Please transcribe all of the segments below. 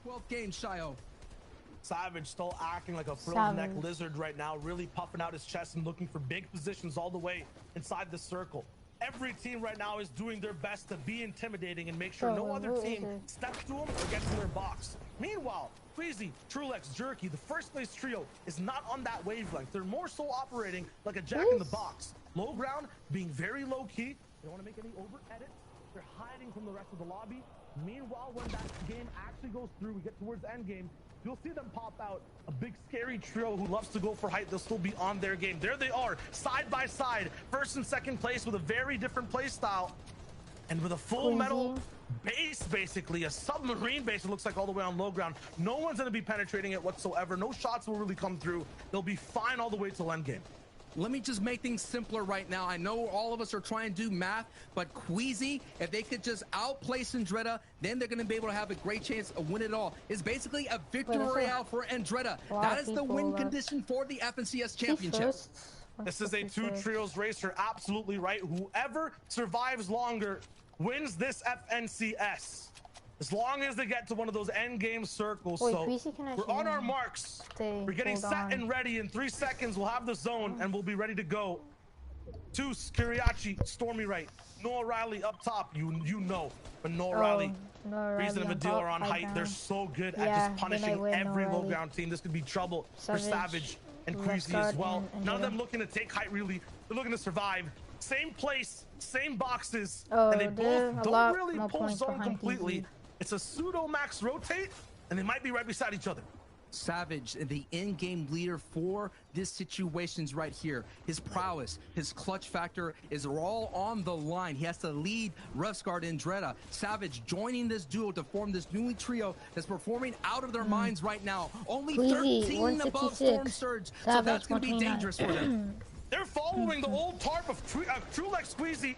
12th game, Shio. Savage still acting like a frilled neck lizard right now, really puffing out his chest and looking for big positions all the way inside the circle. Every team right now is doing their best to be intimidating and make sure no other team steps to them or gets in their box. Meanwhile, Queasy, Trulex, Jerky, the first place trio is not on that wavelength. They're more so operating like a jack in the box. Low ground, being very low key. They don't want to make any over edits. They're hiding from the rest of the lobby. Meanwhile, when that game actually goes through, we get towards the end game, you'll see them pop out a big scary trio who loves to go for height. They'll still be on their game. There they are, side by side, first and second place with a very different play style and with a full metal base, basically a submarine base. It looks like all the way on low ground. No one's going to be penetrating it whatsoever. No shots will really come through. They'll be fine all the way till end game. Let me just make things simpler right now. I know all of us are trying to do math, but Queasy, if they could just outplay Andretta, then they're going to be able to have a great chance of winning it all. It's basically a victory royale for Andretta. That is the win condition for the FNCS championship. This is a two trios race. You're absolutely right. Whoever survives longer wins this FNCS. As long as they get to one of those end game circles. Wait, so we're on our marks. We're getting set and ready. In 3 seconds, we'll have the zone and we'll be ready to go. Toos, Kiriachi, Stormy right. Noah Riley up top. You know. But Noah Riley, Reason of a dealer on height. They're so good at just punishing every low ground team. This could be trouble for Savage and Queasy as well. None of them looking to take height really. They're looking to survive. Same place, same boxes. And they both don't really pull zone completely. It's a pseudo max rotate, and they might be right beside each other. Savage, the in-game leader for this situations right here. His prowess, his clutch factor is all on the line. He has to lead Refsguard and Andretta. Savage joining this duo to form this new trio that's performing out of their minds right now. Only 13 above Storm Surge, so that's going to be dangerous for them. They're following the old tarp of Trulex, Squeezy,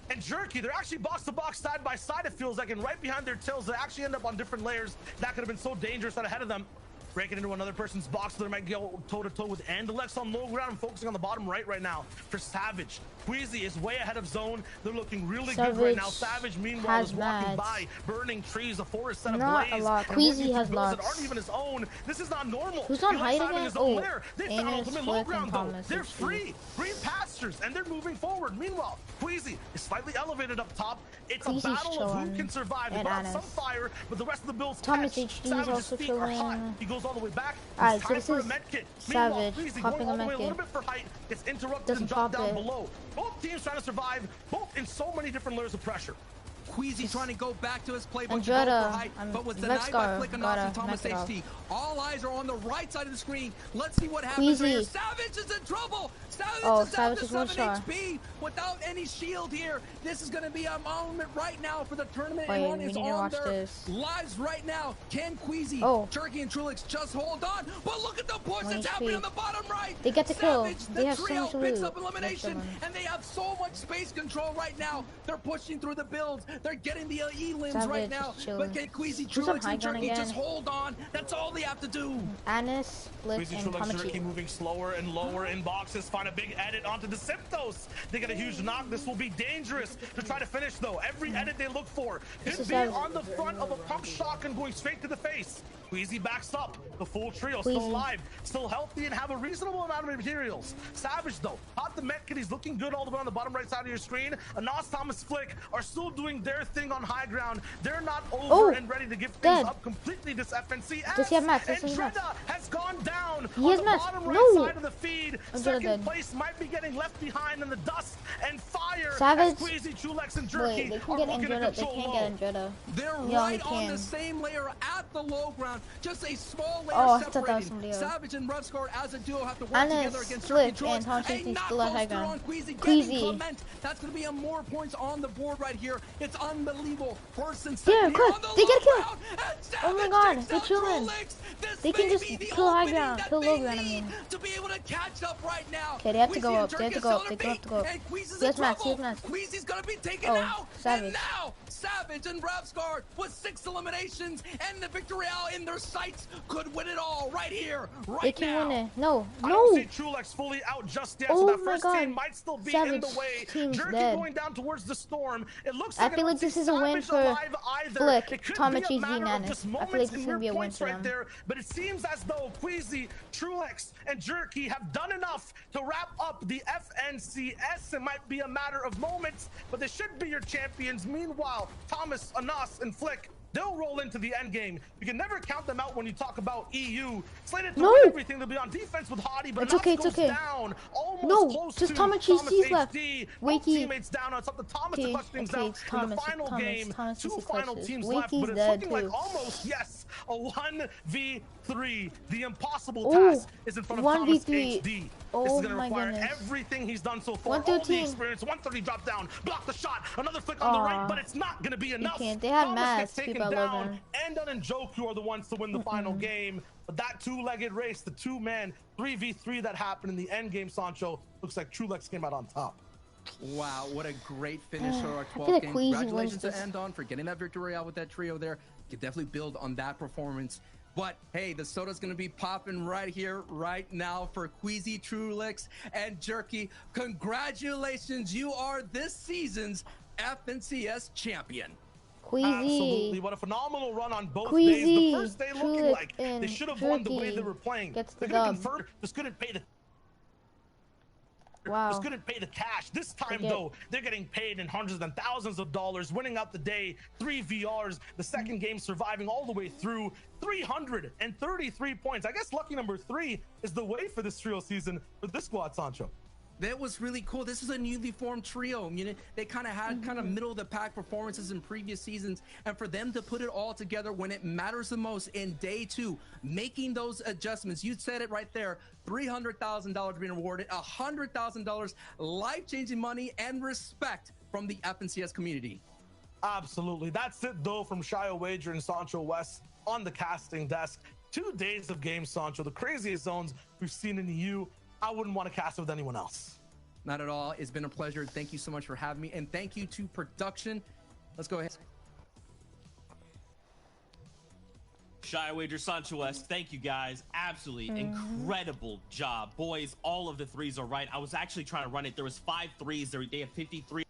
and Jerky. They're actually box to box, side by side, it feels like, and right behind their tails, they actually end up on different layers. That could have been so dangerous out ahead of them. Breaking into another person's box, so they might go toe-to-toe with Andalex on low ground. I'm focusing on the bottom right now for Savage. Queasy is way ahead of zone. They're looking really good right now. Savage, meanwhile, is walking by, burning trees, a forest set ablaze. Not a lot. Queasy has lots. That aren't even his own. This is not normal. Who's on height again? Oh, they found ultimate low ground, though. They're free. Green pastures, and they're moving forward. Meanwhile, Queasy is slightly elevated up top. It's a battle of who can survive. They got some fire, but the rest of the build's Thomas HD is also chilling. He goes all the way back. Alright, so this is Savage popping a med kit. It's interrupted and dropped down below. Both teams trying to survive, both in so many different layers of pressure. Queasy trying to go back to his playbook but was denied by Flick and off Thomas HT. All eyes are on the right side of the screen. Let's see what happens here. Savage is in trouble. Savage is down to 7 HP without any shield here. This is going to be a moment right now for the tournament. Wait, we need to watch this. Lives right now. Can Queasy, Jerky, and Trulix just hold on? But look at the push that's happening on the bottom right. They get the kill. They have so much loot. Picks up elimination, and they have so much space control right now. They're pushing through the builds. They're getting the E-limbs right now. But can Queasy, Trulix, and Jerky just hold on? That's all they have to do. Anis, Blitz, and Jerky moving slower and lower in boxes. Find a big edit onto the Symptos. They get a huge knock. This will be dangerous to try to finish, though. Every edit they look for could be on the front of a pump shotgun going straight to the face. Queasy backs up. The full trio still alive, still healthy, and have a reasonable amount of materials. Savage, though, hot the mech kit. He's looking good all the way on the bottom right side of your screen. Anas, Thomas, Flick are still doing their thing on high ground. They're not over and ready to give things up completely this FNCS. Does he have max? And Treda has gone down on the bottom right side of the feed. Second place might be getting left behind in the dust and fire. Savage, Queasy, Trulex, and Jerky they can get Andretta. They can't get Andretta. They're right on the same layer at the low ground. Just a small layer separating. Savage and Refsguard as a duo have to work together against Jerky and Trulix. A knockbuster on Queasy, getting Clement. That's going to be more points on the board right here. It's unbelievable. First and second here on the they get a kill. Oh my god, they're chilling. They can just kill high ground, kill low ground, I mean. To be able to catch up right now. Okay, they have to go up. They have to go up. They have to go up. He has max. He has max. Queasy's going to be taken out. Savage. And now Savage and Ravsguard with 6 eliminations and the victory out in their sights could win it all right here, right They can now. win it. No, I no. don't see Trulex fully out just yet, so Oh that my first God. team might still be Savage in the way. team's Jerky dead. going down towards the storm. It looks I like feel like this is a win for Flick, It could Tom be and a Cheesy matter of Nanas. just I feel like moments this is and gonna be mere a win points for right them. there, but it seems as though Queasy, Trulex, and Jerky have done enough to wrap up the FNCS. It might be a matter of moments, but they should be your champions. Meanwhile, Thomas, Anas, and Flick, they'll roll into the end game. You can never count them out when you talk about EU. Slated to win everything. They'll be on defense with Hottie, but It's okay, it's goes okay. down. Almost No, close just to Tom and Cheesy's left. HD. Wakey. Teammates down. It's up to Thomas to Okay, clutch things okay, out it's in the Thomas, final game. Thomas 2 is final clutches. teams left, Wakey's but it's dead looking like too. almost, yes, a 1v3. The impossible Ooh, task is in front of Thomas 1v3. HD. This Oh is going to my require goodness. everything he's done so far. 113. All the experience. 130 drop down. Block the shot. Another flick on the right, but it's not going to be enough. can't. They had Thomas mass. gets taken Keep out down. Logan. Endon and Joku are the ones to win the final game. But that 2-legged race, the 2-man 3v3 that happened in the end game, Sancho, looks like Trulex came out on top. Wow, what a great finish for our 12th like game. Queasy Congratulations to wins this. Endon for getting that victory out with that trio there. You can definitely build on that performance. But hey, the soda's gonna be popping right here, right now for Queasy, Trulex, and Jerky. Congratulations, you are this season's FNCS champion. Queasy. Absolutely, what a phenomenal run on both Queasy, days. The first day looking Trulex, like they and should have won the way Jerky they were playing. gets the They could have dub. converted, just couldn't pay the Wow. just couldn't pay the cash. This time, Forget. though, they're getting paid in hundreds and thousands of dollars, winning out the day, 3 VRs, the second game surviving all the way through, 333 points. I guess lucky number 3 is the way for this trio season for this squad, Sancho. That was really cool. This is a newly formed trio. You know, they kind of had kind of middle of the pack performances in previous seasons, and for them to put it all together when it matters the most in day 2, making those adjustments. You said it right there. $300,000 being rewarded, $100,000 life-changing money and respect from the FNCS community. Absolutely. That's it, though, from Shio Wager and Sancho West on the casting desk. 2 days of games, Sancho. The craziest zones we've seen in the EU. I wouldn't want to cast it with anyone else. Not at all. It's been a pleasure. Thank you so much for having me, and thank you to production. Let's go ahead. Shy Wager, Sancho West, thank you guys. Absolutely incredible job. Boys, all of the threes are right. I was actually trying to run it. There was 5 threes. They have 53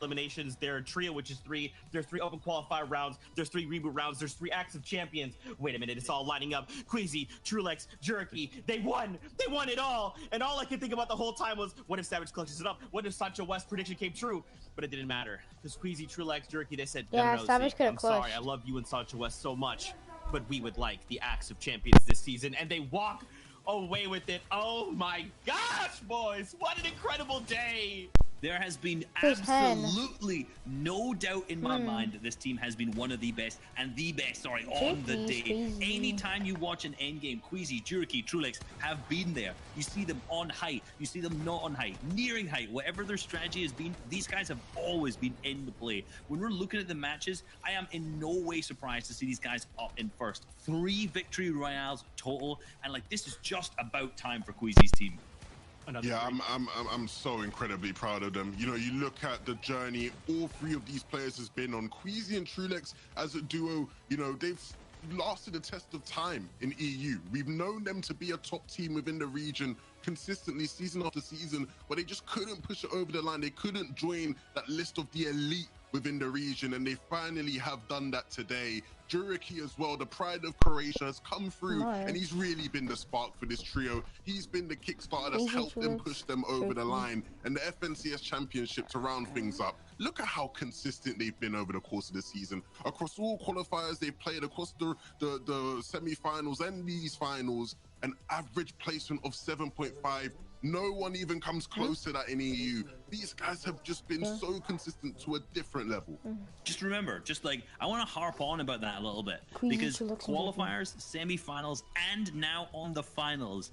eliminations. They're a trio, which is 3. There's 3 open qualifier rounds. There's 3 reboot rounds. There's 3 acts of champions. Wait a minute, it's all lining up. Queasy, Trulex, Jerky, they won. They won it all. And all I could think about the whole time was, what if Savage clutches it up? What if Sancho West's prediction came true? But it didn't matter. Because Queasy, Trulex, Jerky, they said, Yeah, no, Savage Z, could've I'm sorry, clutched. I love you and Sancho West so much, but we would like the acts of champions this season. And they walk away with it. Oh my gosh, boys, what an incredible day. There has been First hand. absolutely no doubt in my mind that this team has been one of the best, and the best, sorry, on the Jerky's day. crazy. Anytime you watch an endgame, Queasy, Jerky, Trulex have been there. You see them on height, you see them not on height, nearing height, whatever their strategy has been, these guys have always been in the play. When we're looking at the matches, I am in no way surprised to see these guys up in first. 3 victory royales total, and like this is just about time for Queasy's team. Yeah, I'm so incredibly proud of them. You know, you look at the journey all 3 of these players has been on. Queasy and Trulex as a duo, you know, they've lasted the test of time in EU. We've known them to be a top team within the region consistently season after season, but they just couldn't push it over the line. They couldn't join that list of the elite within the region, and they finally have done that today. Juriki as well, the pride of Croatia, has come through, and he's really been the spark for this trio. He's been the Kickstarter that's helped them push them over the line, and the FNCS Championship to round things up. Look at how consistent they've been over the course of the season. Across all qualifiers they've played, across the semi-finals and these finals, an average placement of 7.5. No one even comes close to that in EU. These guys have just been so consistent to a different level. Just remember, just like, I want to harp on about that a little bit, Queasy, because Trulex, and qualifiers, semi-finals, and now on the finals,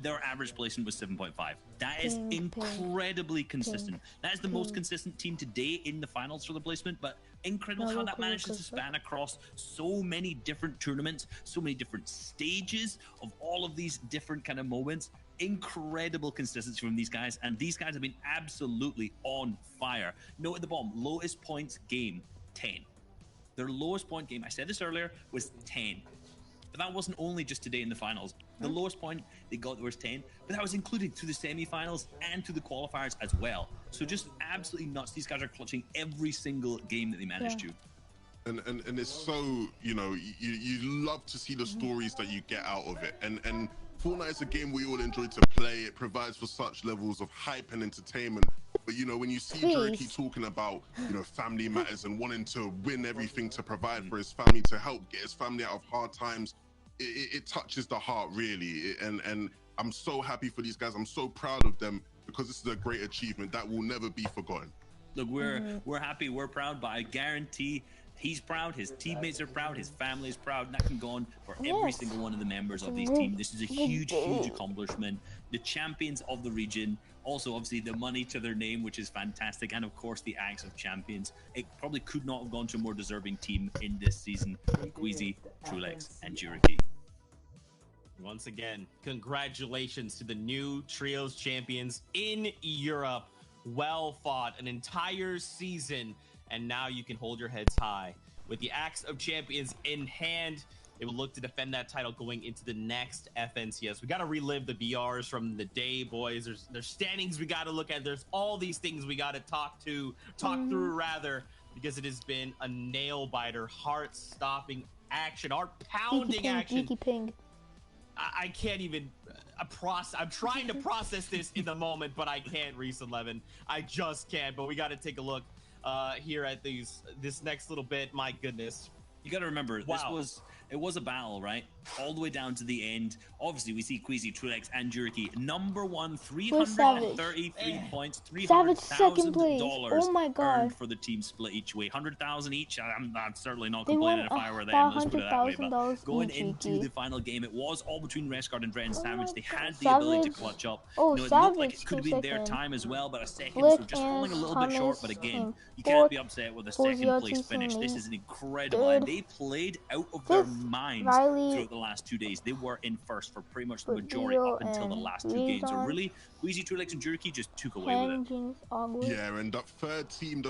their average placement was 7.5. That is incredibly consistent. That is the most consistent team today in the finals for the placement, but incredible how that manages to span across so many different tournaments, so many different stages of all of these different kind of moments. incredible consistency from these guys, and these guys have been absolutely on fire. Note at the bottom, lowest points game, 10. Their lowest point game, I said this earlier, was 10. But that wasn't only just today in the finals. The lowest point they got was 10, but that was included through the semi-finals and to the qualifiers as well. So just absolutely nuts. These guys are clutching every single game that they managed to. And it's so, you know, you love to see the stories that you get out of it. And Fortnite is a game we all enjoy to play. It provides for such levels of hype and entertainment. But, you know, when you see Jerky talking about, you know, family matters and wanting to win everything to provide for his family, to help get his family out of hard times, it touches the heart, really. And I'm so happy for these guys. I'm so proud of them, because this is a great achievement that will never be forgotten. Look, we're happy, we're proud, but I guarantee he's proud, his teammates are proud, his family is proud, and that can go on for every single one of the members of these teams. This is a huge, huge accomplishment. The champions of the region, also obviously the money to their name, which is fantastic, and of course the Axe of Champions. It probably could not have gone to a more deserving team in this season. Queasy, Trulex, and Juriki. Once again, congratulations to the new Trios champions in Europe. Well fought, an entire season, and now you can hold your heads high. With the Axe of Champions in hand, they will look to defend that title going into the next FNCS. We got to relive the BRs from the day, boys. There's standings we got to look at. There's all these things we got to talk through rather, because it has been a nail-biter, heart-stopping action, heart-pounding action. I can't even I'm trying to process this in the moment, but I can't, Reese 11. I just can't. But we got to take a look here at this next little bit. My goodness. You got to remember, it was a battle, right? All the way down to the end. Obviously, we see Queasy, Trulex, and Juriki. Number one, 333 points, $300,000 oh my God. earned for the team split each way. 100,000 each. I'm certainly not complaining if I were them. Let's put it that way. But going into the final game, it was all between Rescard and Dread and Savage. They had the ability to clutch up. Oh, it Savage looked like it could have been their time as well, but a second, so just falling a little bit short. But again, you can't be upset with a second place finish. This is an incredible, and they played out of their minds throughout the last 2 days. They were in first for pretty much the majority up until the last 2 games. So really, Queasy, Trulex, and Juriki just took away with it. Yeah, and the third team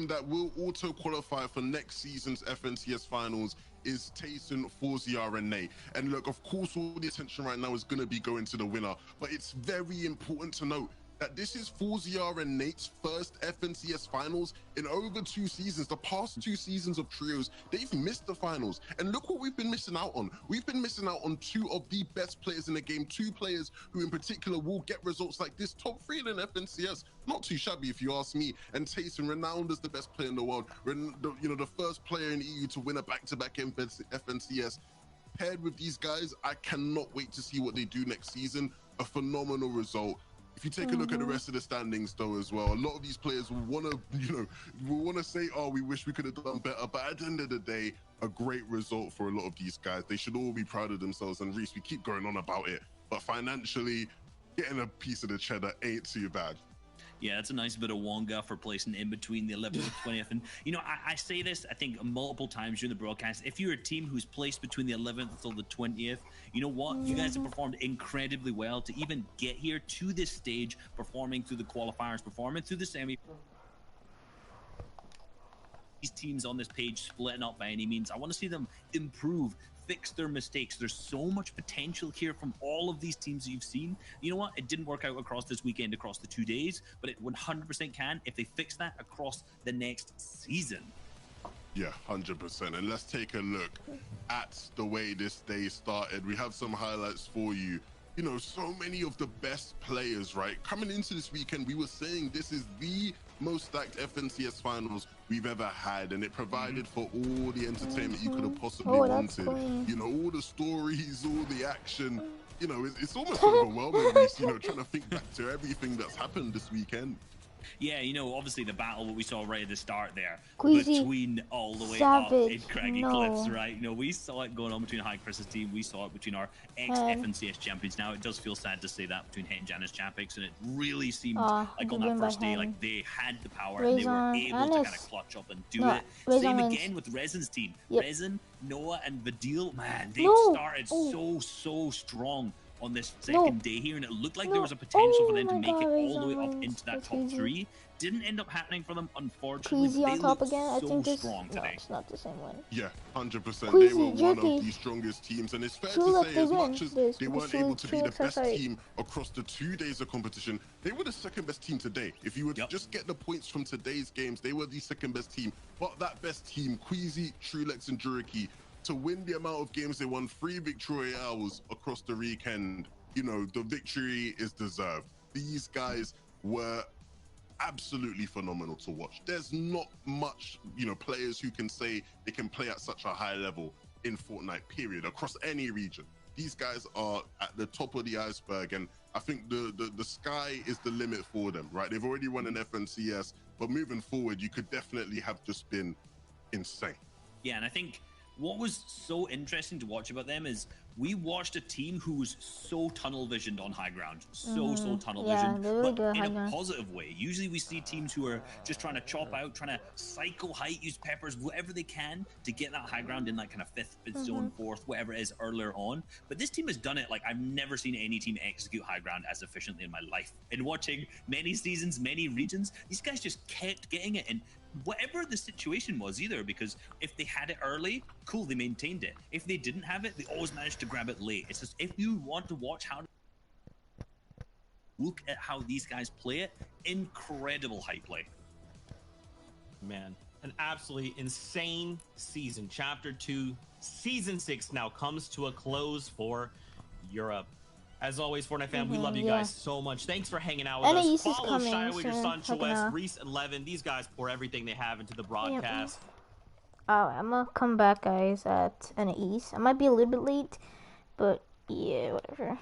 that will auto qualify for next season's FNCS finals is Tayson, Forzia, and NAE. And look, of course, all the attention right now is going to be going to the winner, but it's very important to note that this is Forzia and NAE's first FNCS finals in over 2 seasons. The past 2 seasons of trios, they've missed the finals. And look what we've been missing out on. We've been missing out on 2 of the best players in the game, 2 players who in particular will get results like this. Top 3 in FNCS, not too shabby if you ask me. And Tayson, renowned as the best player in the world, the first player in EU to win a back-to-back FNCS. Paired with these guys, I cannot wait to see what they do next season. A phenomenal result. If you take a look at the rest of the standings, though, as well, a lot of these players will want to, say, oh, we wish we could have done better. But at the end of the day, a great result for a lot of these guys. They should all be proud of themselves. And Reese, we keep going on about it, but financially, getting a piece of the cheddar ain't too bad. Yeah, that's a nice bit of Wonga for placing in between the 11th and 20th. And, you know, I say this, I think, multiple times during the broadcast. If you're a team who's placed between the 11th until the 20th, you know what? You guys have performed incredibly well to even get here to this stage, performing through the qualifiers, performing through the semi. These teams on this page splitting up by any means. I want to see them improve, fix their mistakes. There's so much potential here from all of these teams that you've seen. You know what? It didn't work out across this weekend, across the 2 days, but it 100% can if they fix that across the next season. Yeah, 100%. And let's take a look at the way this day started. We have some highlights for you. You know, so many of the best players, right? Coming into this weekend, we were saying this is the most stacked FNCS finals we've ever had, and it provided for all the entertainment you could have possibly wanted. You know, all the stories, all the action. You know, it's almost overwhelming, you know, trying to think back to everything that's happened this weekend. Yeah, you know, obviously the battle that we saw right at the start there, Queasy, between all the way Savage, up in Craggy Cliffs, right? You know, we saw it going on between High Chris's team, we saw it between our ex-FNCS champions. Now, it does feel sad to say that between Het and Janus champions, and it really seemed like on that first day, like they had the power and they were able to kind of clutch up and do it. Same again with Resin's team. Resin, Noah, and Vidil, man, they've started so strong on this second day here, and it looked like there was a potential for them to my make it God, all the way Raison up wins. into that That's top easy. 3. Didn't end up happening for them, unfortunately. Queasy But on they top looked again. I so think this. strong No, today. it's not the same win. Yeah, 100%. Queasy, They were one Jerky. of the strongest teams, and it's fair Tulip, to say, they as win much as this they because weren't able to be the Tulip's are best sorry. team across the 2 days of competition, they were the second best team today. If you were to just get the points from today's games, they were the second best team. But that best team, Queasy, Trulex, and Juriki, to win the amount of games they won, 3 victory hours across the weekend, you know, the victory is deserved. These guys were absolutely phenomenal to watch. There's not much, you know, players who can say they can play at such a high level in Fortnite, period, across any region. These guys are at the top of the iceberg, and I think the sky is the limit for them, right? They've already won an FNCS, but moving forward, you could definitely have just been insane. Yeah, and I think what was so interesting to watch about them is we watched a team who was so tunnel visioned on high ground, so tunnel visioned, they're really but good at in high a ground. positive way. Usually we see teams who are just trying to chop out, trying to cycle height, use peppers, whatever they can to get that high ground in that kind of fifth zone, fourth, whatever it is earlier on. But this team has done it like I've never seen any team execute high ground as efficiently in my life. In watching many seasons, many regions, these guys just kept getting it, and whatever the situation was either, because if they had it early, cool, they maintained it. If they didn't have it, they always managed to grab it late. It's just, if you want to watch how look at how these guys play it, incredible high play. Man, an absolutely insane season. Chapter 2, Season 6 now comes to a close for Europe. As always, Fortnite fam, we love you guys so much. Thanks for hanging out with NAE us. is Follow coming Shy with your soon. son, West, Reese, and Levin. These guys pour everything they have into the broadcast. I'm gonna come back, guys, at NAE's. I might be a little bit late, but yeah, whatever.